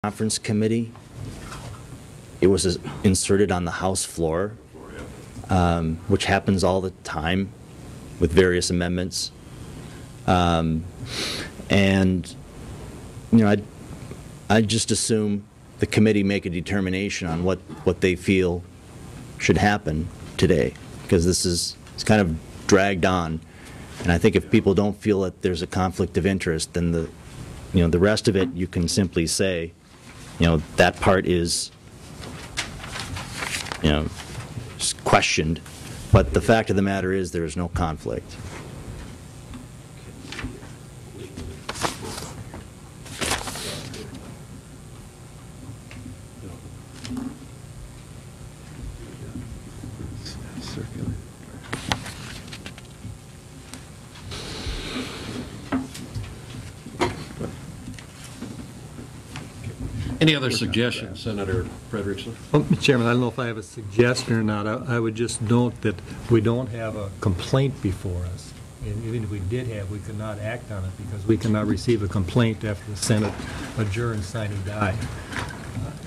Conference Committee. It was inserted on the House floor, which happens all the time with various amendments. And, you know, I'd just assume the committee make a determination on what they feel should happen today, because it's kind of dragged on. And I think if people don't feel that there's a conflict of interest, then the rest of it you can simply say, that part is, questioned. But the fact of the matter is there is no conflict. Any other suggestions, Senator Frederickson? Well, Mr. Chairman, I don't know if I have a suggestion or not. I would just note that we don't have a complaint before us. And even if we did have, we could not act on it because we cannot receive a complaint after the Senate adjourns sine die.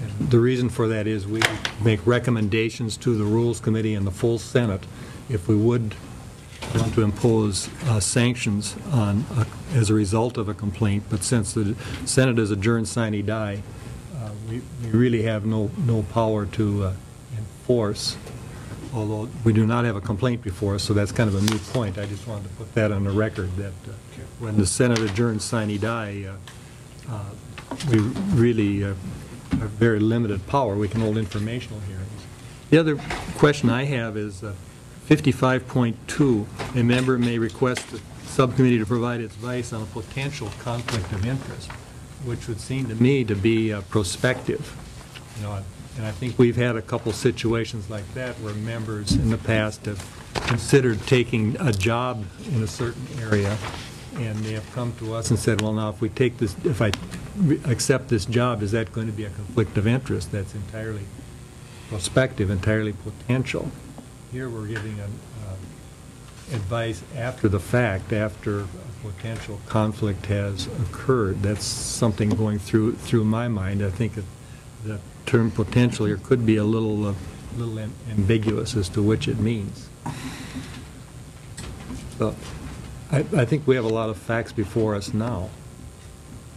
And the reason for that is we make recommendations to the Rules Committee and the full Senate if we would want to impose sanctions on as a result of a complaint. But since the Senate is adjourned sine die, we really have no power to enforce, although we do not have a complaint before us, so that's kind of a moot point. I just wanted to put that on the record, that when the Senate adjourns sine die, we really have very limited power. We can hold informational hearings. The other question I have is 55.2, a member may request the subcommittee to provide advice on a potential conflict of interest, which would seem to me to be prospective. And I think we've had a couple situations like that where members in the past have considered taking a job in a certain area, and they have come to us and said, well, now if I accept this job, is that going to be a conflict of interest? That's entirely prospective, entirely potential. Here we're giving advice after the fact, after a potential conflict has occurred. That's something going through my mind. I think the term potential here could be a little ambiguous as to which it means. So I think we have a lot of facts before us now.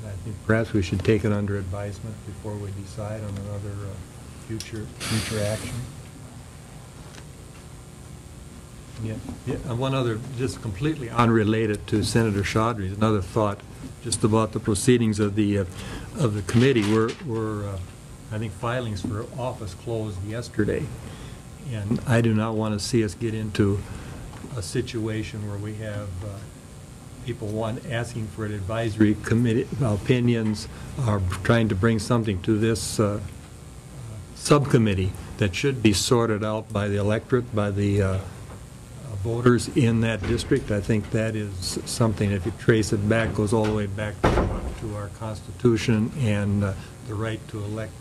I think perhaps we should take it under advisement before we decide on another future action. Yeah. And one other, just completely unrelated to Senator Chaudhary's, another thought just about the proceedings of the committee. I think filings for office closed yesterday, and I do not want to see us get into a situation where we have people asking for an advisory committee opinions, or trying to bring something to this subcommittee that should be sorted out by the electorate, by the voters in that district. I think that is something, if you trace it back, goes all the way back to our Constitution and the right to elect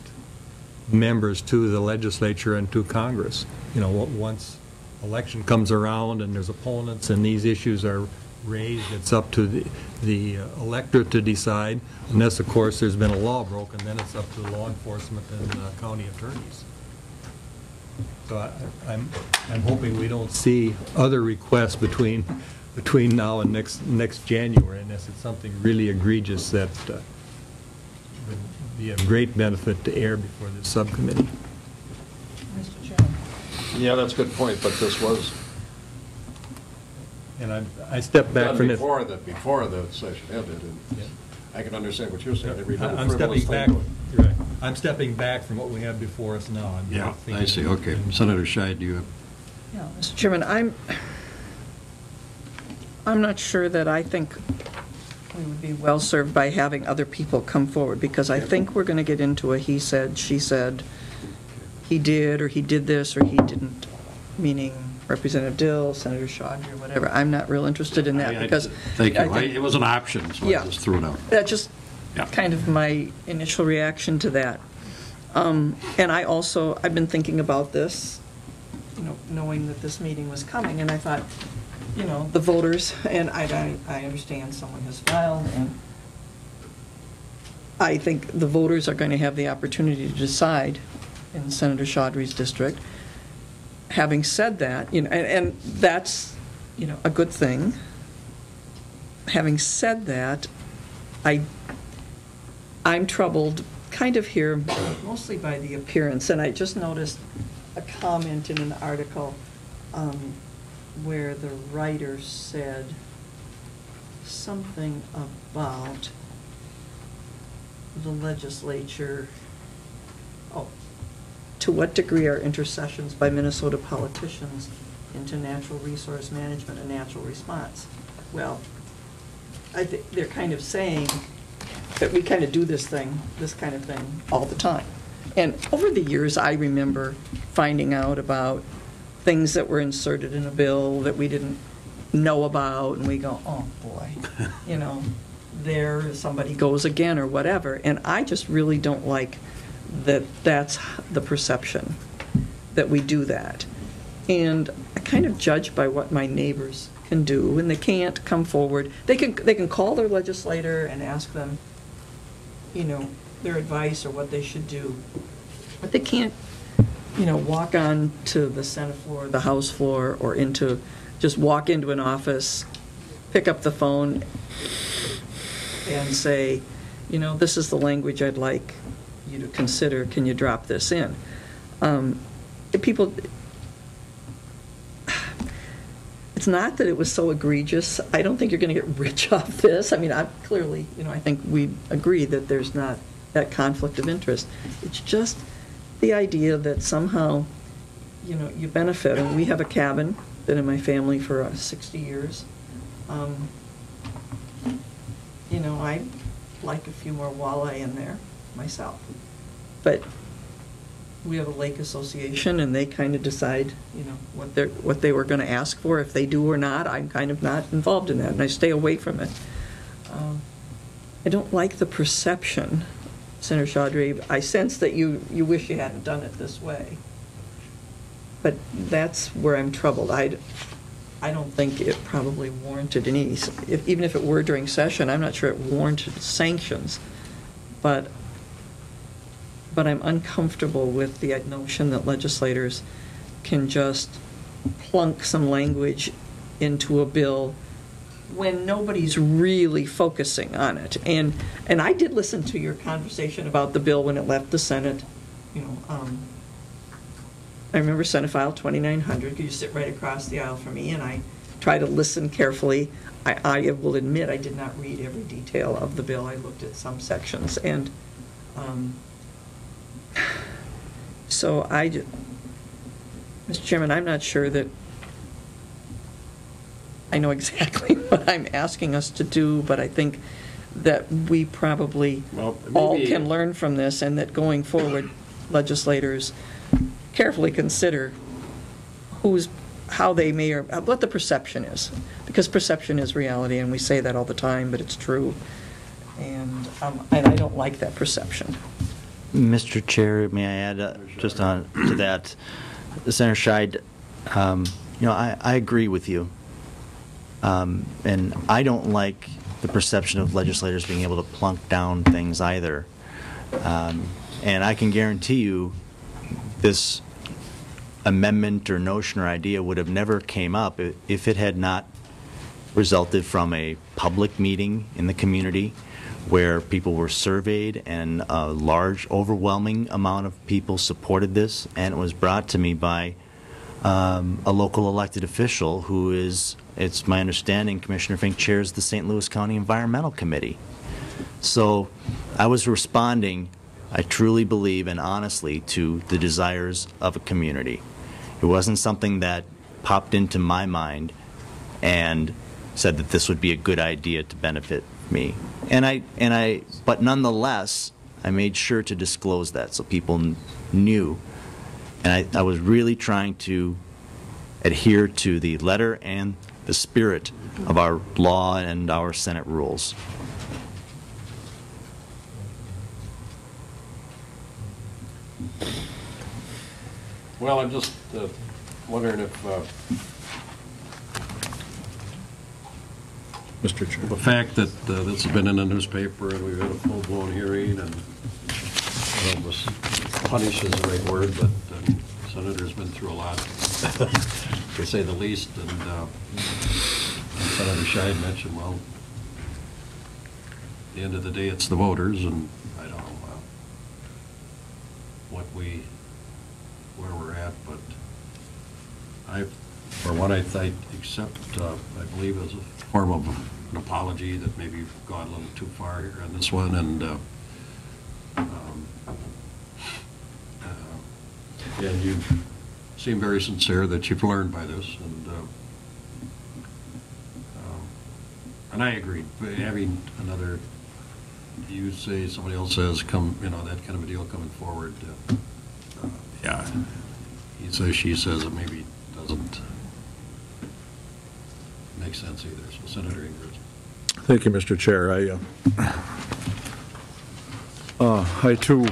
members to the legislature and to Congress. Once election comes around and there's opponents and these issues are raised, it's up to the electorate to decide. Unless, of course, there's been a law broken, then it's up to law enforcement and county attorneys. So I'm hoping we don't see other requests between now and next January, unless it's something really egregious that would be of great benefit to air before this subcommittee. Mr. Chairman. Yeah, that's a good point, but this was. And I stepped back from it before the session ended, and yeah. I can understand what you're saying. I'm stepping back from what we have before us now. I see. Okay, Senator Scheid, do you have? Yeah, Mr. Chairman, I'm not sure that I think we would be well served by having other people come forward, because I think we're going to get into a he said, she said, he did, or he did this, or he didn't, meaning Representative Dill, Senator Chaudhary, or whatever. I'm not real interested in that because thank you. It was an option, so I just threw it out. That's just kind of my initial reaction to that. And I've been thinking about this, knowing that this meeting was coming, and I thought, the voters, and I understand someone has filed, and I think the voters are going to have the opportunity to decide in Senator Chaudhary's district. Having said that, and that's, a good thing. Having said that, I'm troubled kind of here mostly by the appearance, and I just noticed a comment in an article where the writer said something about the legislature. To what degree are intercessions by Minnesota politicians into natural resource management a natural response? Well, I think they're kind of saying that we kind of do this kind of thing all the time. And over the years, I remember finding out about things that were inserted in a bill that we didn't know about, and we go, oh boy, there somebody goes again or whatever. And I just really don't like that that's the perception, that we do that. And I kind of judge by what my neighbors can do, and they can't come forward. They can call their legislator and ask them, their advice or what they should do. But they can't, walk on to the Senate floor, the House floor, or just walk into an office, pick up the phone, and say, this is the language I'd like you to consider. Can you drop this in? People, it's not that it was so egregious. I don't think you're going to get rich off this. I mean, I clearly, I think we agree that there's not that conflict of interest. It's just the idea that somehow, you benefit. And we have a cabin, been in my family for 60 years. I like a few more walleye in there myself. But we have a lake association, and they kind of decide, what they were going to ask for. If they do or not, I'm kind of not involved in that, and I stay away from it. I don't like the perception, Senator Chaudhary. I sense that you wish you hadn't done it this way. But that's where I'm troubled. I don't think it probably warranted any, even if it were during session, I'm not sure it warranted sanctions. But I'm uncomfortable with the notion that legislators can just plunk some language into a bill when nobody's really focusing on it. And I did listen to your conversation about the bill when it left the Senate. I remember Senate File 2900, because you sit right across the aisle from me, and I try to listen carefully. I will admit I did not read every detail of the bill. I looked at some sections, and so Mr. Chairman, I'm not sure that I know exactly what I'm asking us to do, but I think that we probably all can learn from this, and that going forward, legislators carefully consider how they may, or what the perception is, because perception is reality, and we say that all the time, but it's true, and I don't like that perception. Mr. Chair, may I add just on to that? Senator Scheid, I agree with you, and I don't like the perception of legislators being able to plunk down things either, and I can guarantee you this amendment or notion or idea would have never came up if it had not resulted from a public meeting in the community where people were surveyed and a large, overwhelming amount of people supported this, and it was brought to me by a local elected official who is, it's my understanding, Commissioner Fink chairs the St. Louis County Environmental Committee. So I was responding, I truly believe, and honestly, to the desires of a community. It wasn't something that popped into my mind and said that this would be a good idea to benefit me. But nonetheless, I made sure to disclose that so people knew. And I was really trying to adhere to the letter and the spirit of our law and our Senate rules. Well, I'm just wondering if Mr. Chair. The fact that this has been in the newspaper and we've had a full-blown hearing, and I don't know if punish is the right word, but the Senator's been through a lot, to say the least, and Senator Scheid mentioned, well, at the end of the day, it's the voters, and I don't know where we're at, but for one, I accept, I believe, as a form of an apology that maybe we've gone a little too far here on this one, and and you seem very sincere that you've learned by this, and I agree. Having another, you say, somebody else says, come, that kind of a deal coming forward. Yeah, he says, she says, it maybe doesn't make sense either. So, Senator Ingrid. Thank you, Mr. Chair. I too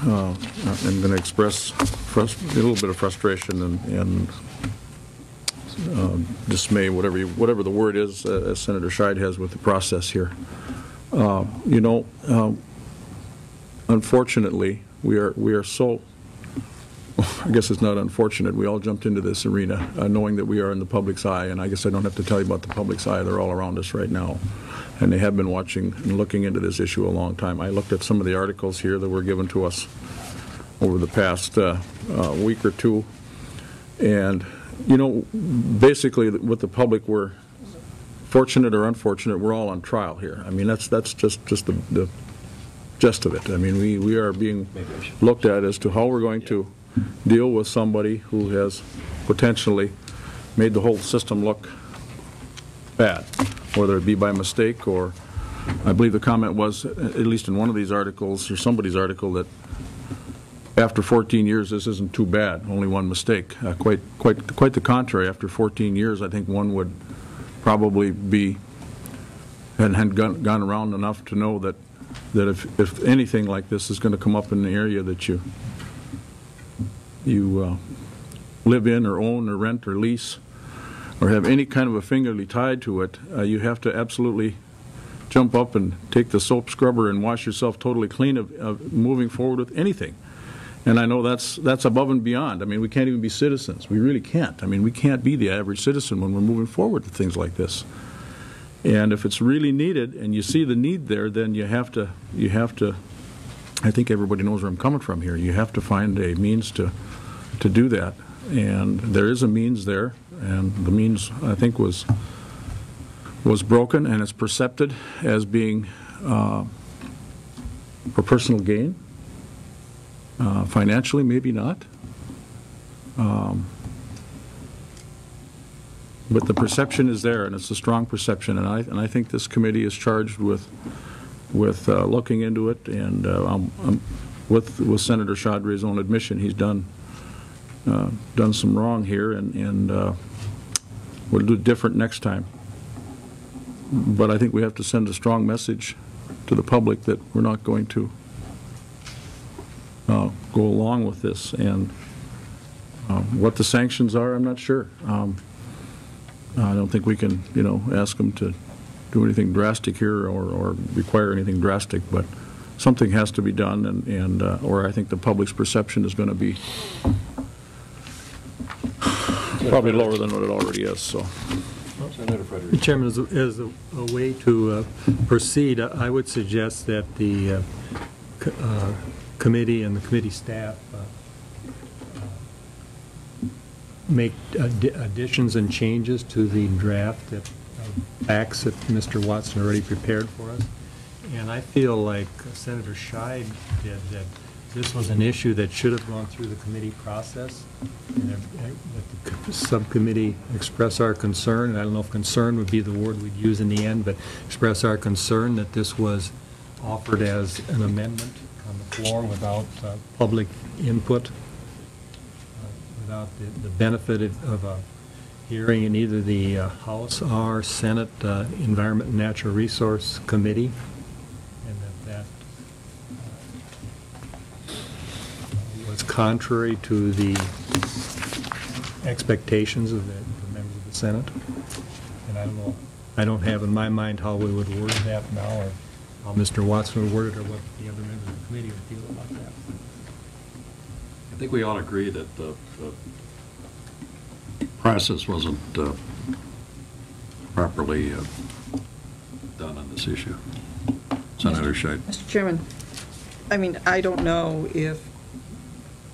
am going to express a little bit of frustration and dismay, whatever the word is, as Senator Scheid has with the process here. Unfortunately, we are so. I guess it's not unfortunate. We all jumped into this arena knowing that we are in the public's eye, and I guess I don't have to tell you about the public's eye. They're all around us right now, and they have been watching and looking into this issue a long time. I looked at some of the articles here that were given to us over the past week or two, and basically with the public, we're fortunate or unfortunate, we're all on trial here. I mean, that's just the gist of it. I mean, we are being looked at as to how we're going to deal with somebody who has potentially made the whole system look bad, whether it be by mistake or, I believe the comment was, at least in one of these articles, or somebody's article, that after 14 years this isn't too bad, only one mistake. Quite the contrary. After 14 years, I think one would probably be had gone around enough to know that if anything like this is going to come up in the area that you live in or own or rent or lease or have any kind of a fingerly tied to it, you have to absolutely jump up and take the soap scrubber and wash yourself totally clean of moving forward with anything. And I know that's above and beyond. I mean, we can't even be citizens. We really can't. I mean, we can't be the average citizen when we're moving forward with things like this. And if it's really needed and you see the need there, then you have to, I think everybody knows where I'm coming from here. You have to find a means to do that. And there is a means there, and the means, I think, was broken, and it's perceived as being for personal gain. Financially, maybe not. But the perception is there, and it's a strong perception, and I think this committee is charged with looking into it, and with Senator Chaudhry's own admission, he's done some wrong here, and we'll do it different next time. But I think we have to send a strong message to the public that we're not going to go along with this, and what the sanctions are, I'm not sure. I don't think we can, ask them to do anything drastic here or require anything drastic, but something has to be done, and or I think the public's perception is going to be probably lower than what it already is. So, Senator Chairman, as a way to proceed, I would suggest that the committee and the committee staff make additions and changes to the draft that facts that Mr. Watson already prepared for us. And I feel like Senator Scheid did, that this was an issue that should have gone through the committee process, and that the subcommittee express our concern, and I don't know if concern would be the word we'd use in the end, but express our concern that this was offered as an amendment on the floor without public input, without the benefit of a hearing in either the House or Senate Environment and Natural Resource Committee, and that was contrary to the expectations of the members of the Senate. And I don't know I don't have in my mind how we would word that now, or how Mr. Watson would word it, or what the other members of the committee would feel about that. I think we all agree that the process wasn't properly done on this issue. Senator Scheid. Mr. Chairman, I mean, I don't know if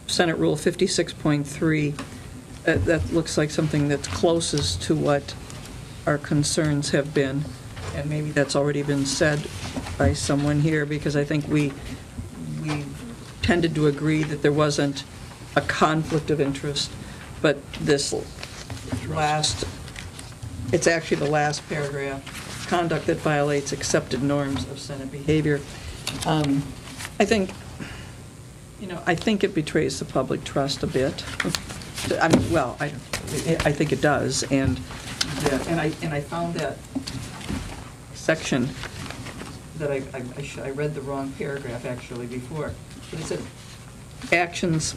Senate Rule 56.3, that looks like something that's closest to what our concerns have been, and maybe that's already been said by someone here, because I think we tended to agree that there wasn't a conflict of interest, but this last, it's actually the last paragraph, conduct that violates accepted norms of Senate behavior. I think, I think it betrays the public trust a bit. I mean, well, I think it does, and I found that section that I read the wrong paragraph actually before. But it said, actions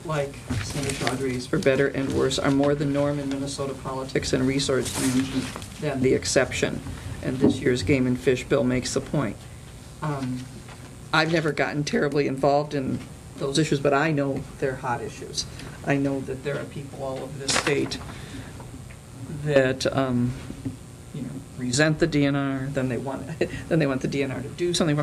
like Senator Chaudhary's, for better and worse, are more the norm in Minnesota politics and resource management than the exception. And this year's Game and Fish bill makes the point. I've never gotten terribly involved in those issues, but I know they're hot issues. I know that there are people all over the state that resent the DNR, then they want the DNR to do something.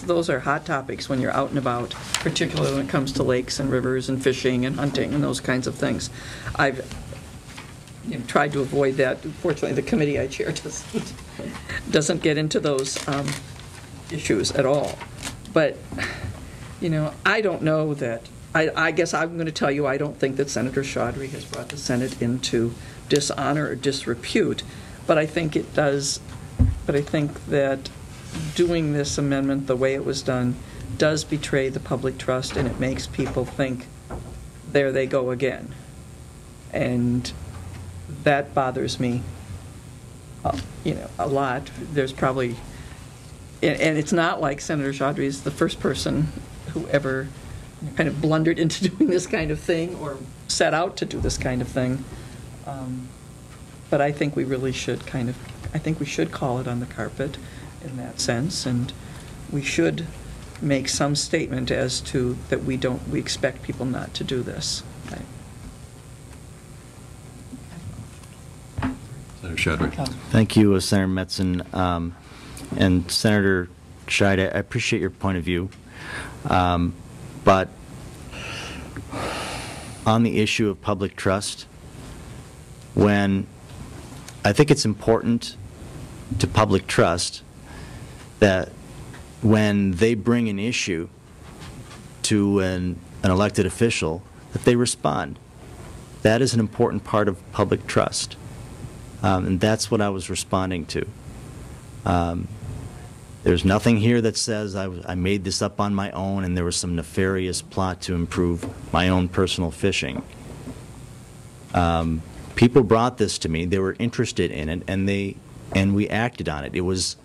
Those are hot topics when you're out and about, particularly when it comes to lakes and rivers and fishing and hunting and those kinds of things. I've tried to avoid that. Fortunately, the committee I chair doesn't get into those issues at all. But I don't know that. I guess I'm going to tell you I don't think that Senator Chaudhary has brought the Senate into dishonor or disrepute. But I think it does, but I think that doing this amendment the way it was done does betray the public trust, and it makes people think, there they go again. And that bothers me, a lot. There's probably, and it's not like Senator Chaudhary is the first person who ever kind of blundered into doing this kind of thing or set out to do this kind of thing. But I think we really should I think we should call it on the carpet in that sense, and we should make some statement as to that we expect people not to do this. Senator Chaudhary. Thank you, Senator Metzen. And Senator Scheid, I appreciate your point of view. But on the issue of public trust, when I think it's important to public trust that when they bring an issue to an elected official, that they respond. That is an important part of public trust. And that's what I was responding to. There's nothing here that says I made this up on my own and there was some nefarious plot to improve my own personal fishing. People brought this to me. They were interested in it, and we acted on it. It was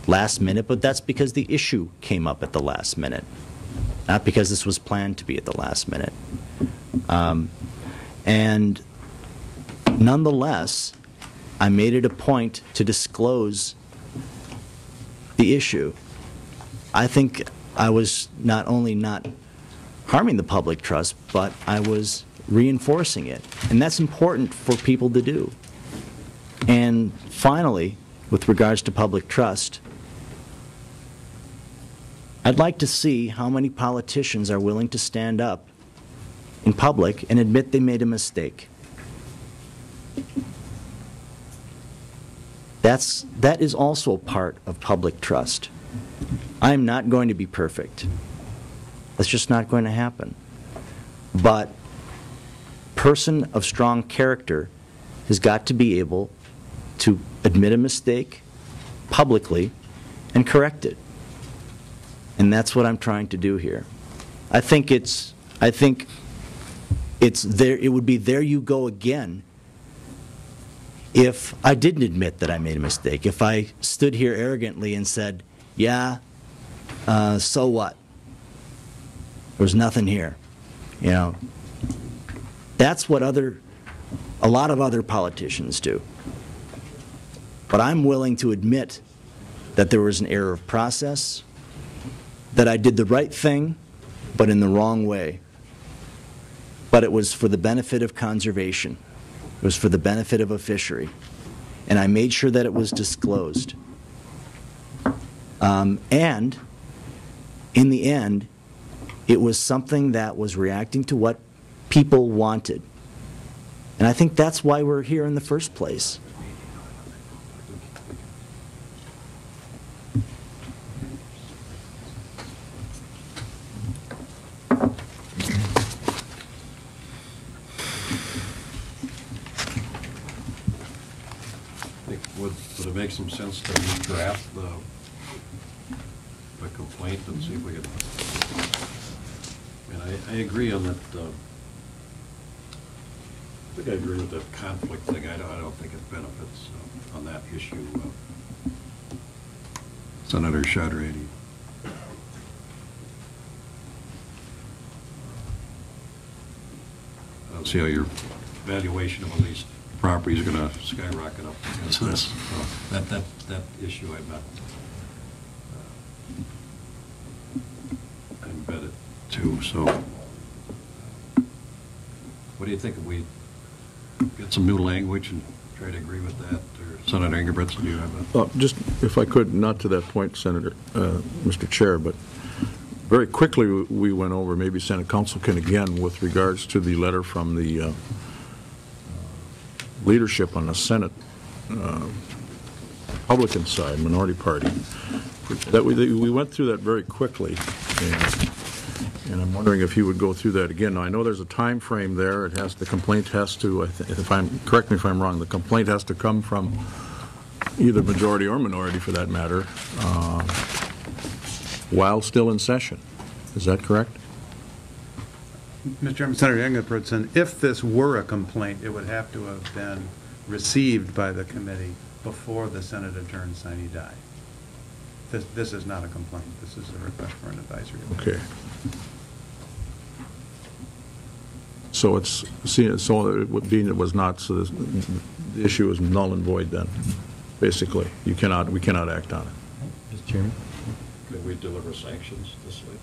last minute, but that's because the issue came up at the last minute, not because this was planned to be at the last minute. And nonetheless, I made it a point to disclose the issue. I think I was not only not harming the public trust, but I was reinforcing it. And that's important for people to do. And finally, with regards to public trust, I'd like to see how many politicians are willing to stand up in public and admit they made a mistake. That is also part of public trust. I am not going to be perfect. That's just not going to happen. But person of strong character has got to be able to admit a mistake publicly and correct it. And that's what I'm trying to do here. I think it's there, it would be there you go again if I didn't admit that I made a mistake. If I stood here arrogantly and said, yeah, so what? There was nothing here. That's what a lot of other politicians do. But I'm willing to admit that there was an error of process, that I did the right thing, but in the wrong way. But it was for the benefit of conservation. It was for the benefit of a fishery. And I made sure that it was disclosed. And in the end, it was something that was reacting to what people wanted. And I think that's why we're here in the first place. Would it make some sense to redraft the complaint and see if we could, I agree on that, I think I agree with the conflict thing. I don't think it benefits on that issue. Senator Chaudhary. I don't see how your valuation of all these properties are going to skyrocket up because of this. So that issue I'm not embedded to. So what do you think if we get some new language and try to agree with that? Or Senator Ingebrigtsen, do you have a... Just, if I could, not to that point, Senator, Mr. Chair, but very quickly we went over, maybe Senate Council can again, with regards to the letter from the leadership on the Senate Republican side, minority party, that we went through that very quickly, and I'm wondering if he would go through that again. Now, I know there's a time frame there. It has, the complaint has to, correct me if I'm wrong, the complaint has to come from either majority or minority, for that matter, while still in session. Is that correct? Mr. Chairman, Senator Ingebrigtsen, if this were a complaint, it would have to have been received by the committee before the Senate adjourned sine die. This is not a complaint. This is a request for an advisory. Okay. So it's, so it would be, it was not, so the issue is null and void then, basically. We cannot act on it. Mr. Chairman? Could we deliver sanctions this late?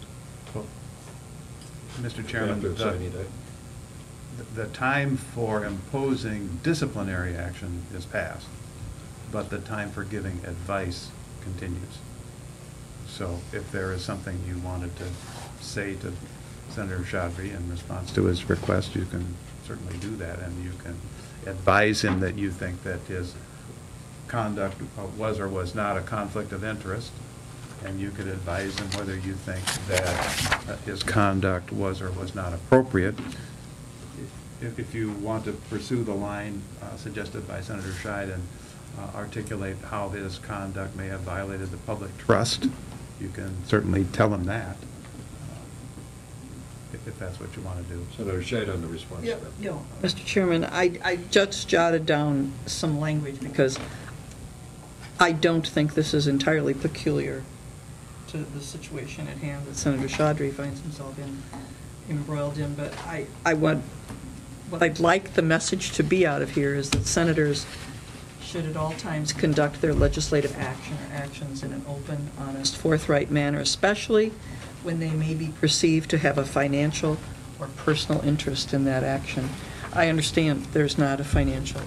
Mr. Chairman, After sine die? the time for imposing disciplinary action is past, but the time for giving advice continues. So if there is something you wanted to say to Senator Chaudhary in response to his request, you can certainly do that, and you can advise him that you think that his conduct was or was not a conflict of interest, and you could advise him whether you think that his conduct was or was not appropriate. If you want to pursue the line suggested by Senator Scheid and articulate how his conduct may have violated the public trust, you can certainly tell him that, if that's what you want to do. Senator Scheid on the response to that. Yeah. Mr. Chairman, I just jotted down some language because I don't think this is entirely peculiar to the situation at hand that Senator Chaudhary finds himself embroiled in, but what I'd like the message to be out of here is that senators should at all times conduct their legislative action or actions in an open, honest, forthright manner, especially when they may be perceived to have a financial or personal interest in that action. I understand there's not a financial.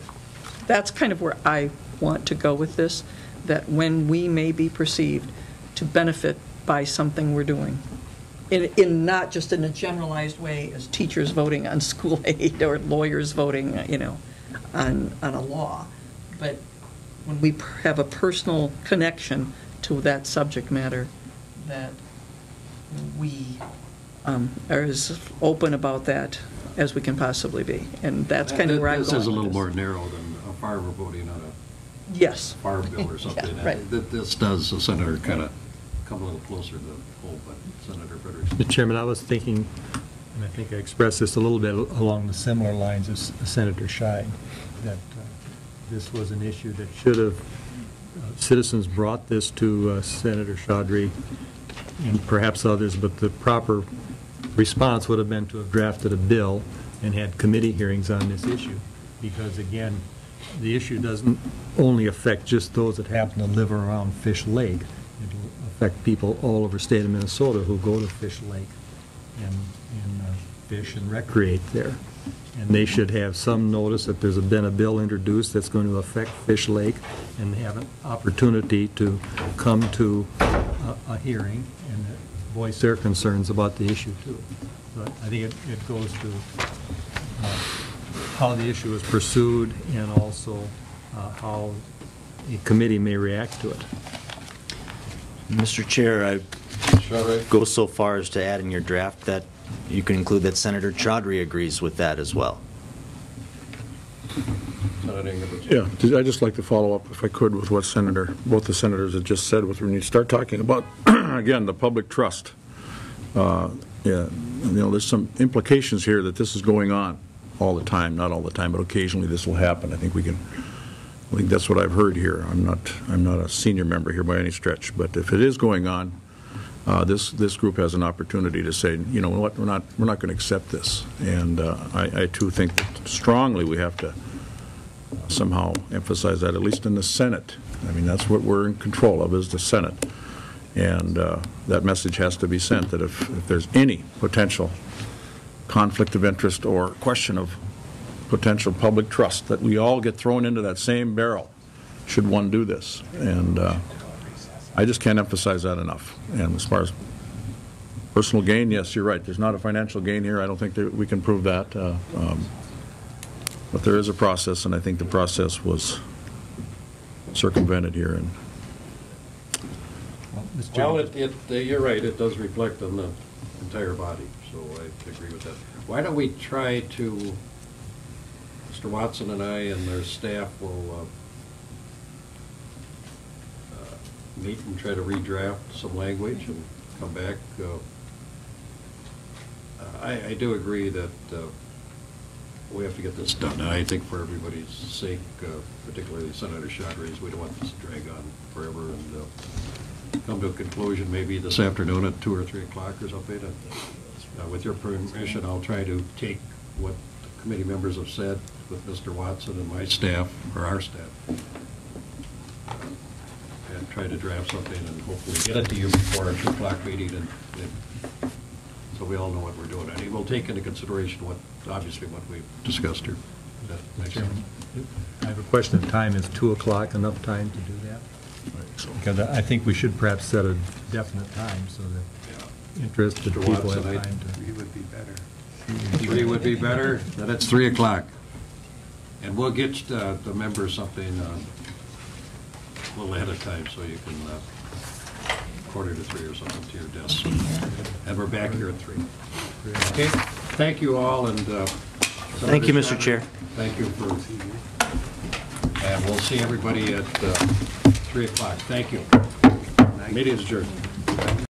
That's kind of where I want to go with this, that when we may be perceived to benefit by something we're doing, in not just in a generalized way as teachers voting on school aid or lawyers voting, on a law, but when we have a personal connection to that subject matter, that we are as open about that as we can possibly be, and that's kind of where I'm going. This is a little more narrow than a farmer voting on a yes farm bill or something. Yeah, right. This does, the senator kind of come a little closer to home, but Senator Frederickson. Mr. Chairman, I was thinking, and I think I expressed this a little bit along the similar lines as Senator Scheid, that this was an issue that should have, citizens brought this to Senator Chaudhary and perhaps others, but the proper response would have been to have drafted a bill and had committee hearings on this issue. Because again, the issue doesn't only affect just those that happen to live around Fish Lake. It'll affect people all over the state of Minnesota who go to Fish Lake and fish and recreate there. And they should have some notice that there's been a bill introduced that's going to affect Fish Lake, and have an opportunity to come to a hearing and voice their concerns about the issue too. But I think it goes to how the issue is pursued, and also how a committee may react to it. Mr. Chair, I go so far as to add in your draft that you can include that Senator Chaudhary agrees with that as well. Yeah, I'd just like to follow up, if I could, with what both the senators have just said, when you start talking about, again, the public trust. Yeah, there's some implications here that this is going on all the time, not all the time, but occasionally this will happen. I think that's what I've heard here. I'm not a senior member here by any stretch, but if it is going on, this group has an opportunity to say, you know what, we're not going to accept this. And I too think strongly we have to somehow emphasize that, at least in the Senate. I mean, that's what we're in control of, is the Senate. And that message has to be sent, that if there's any potential conflict of interest or question of potential public trust, that we all get thrown into that same barrel should one do this. And I just can't emphasize that enough. And as far as personal gain, yes, you're right. There's not a financial gain here. I don't think that we can prove that. But there is a process, and I think the process was circumvented here. And Well, you're right, it does reflect on the entire body, so I agree with that. Why don't we try to, Mr. Watson and I and their staff will meet and try to redraft some language and come back. I do agree that we have to get this done. I think for everybody's sake, particularly Senator Chaudhry's, we don't want this to drag on forever, and come to a conclusion maybe this afternoon at 2 or 3 o'clock or something. With your permission, I'll try to take what the committee members have said with Mr. Watson and my staff, or our staff, and try to draft something and hopefully get it to you before our 2 o'clock meeting, and so we all know what we're doing. And we'll take into consideration obviously what we've discussed here. I have a question of time. Is 2 o'clock enough time to do that? Because I think we should perhaps set a definite time so that interested Mr. people Watson, have time to. 3 would be better. 3 would be better, then it's 3 o'clock. And we'll get the members something a little ahead of time, so you can 2:45 or something to your desk. And we're back here at 3. Okay, thank you all, and Thank you, Mr. Chair. Thank you for, and we'll see everybody at 3 o'clock. Thank you. Meeting is adjourned.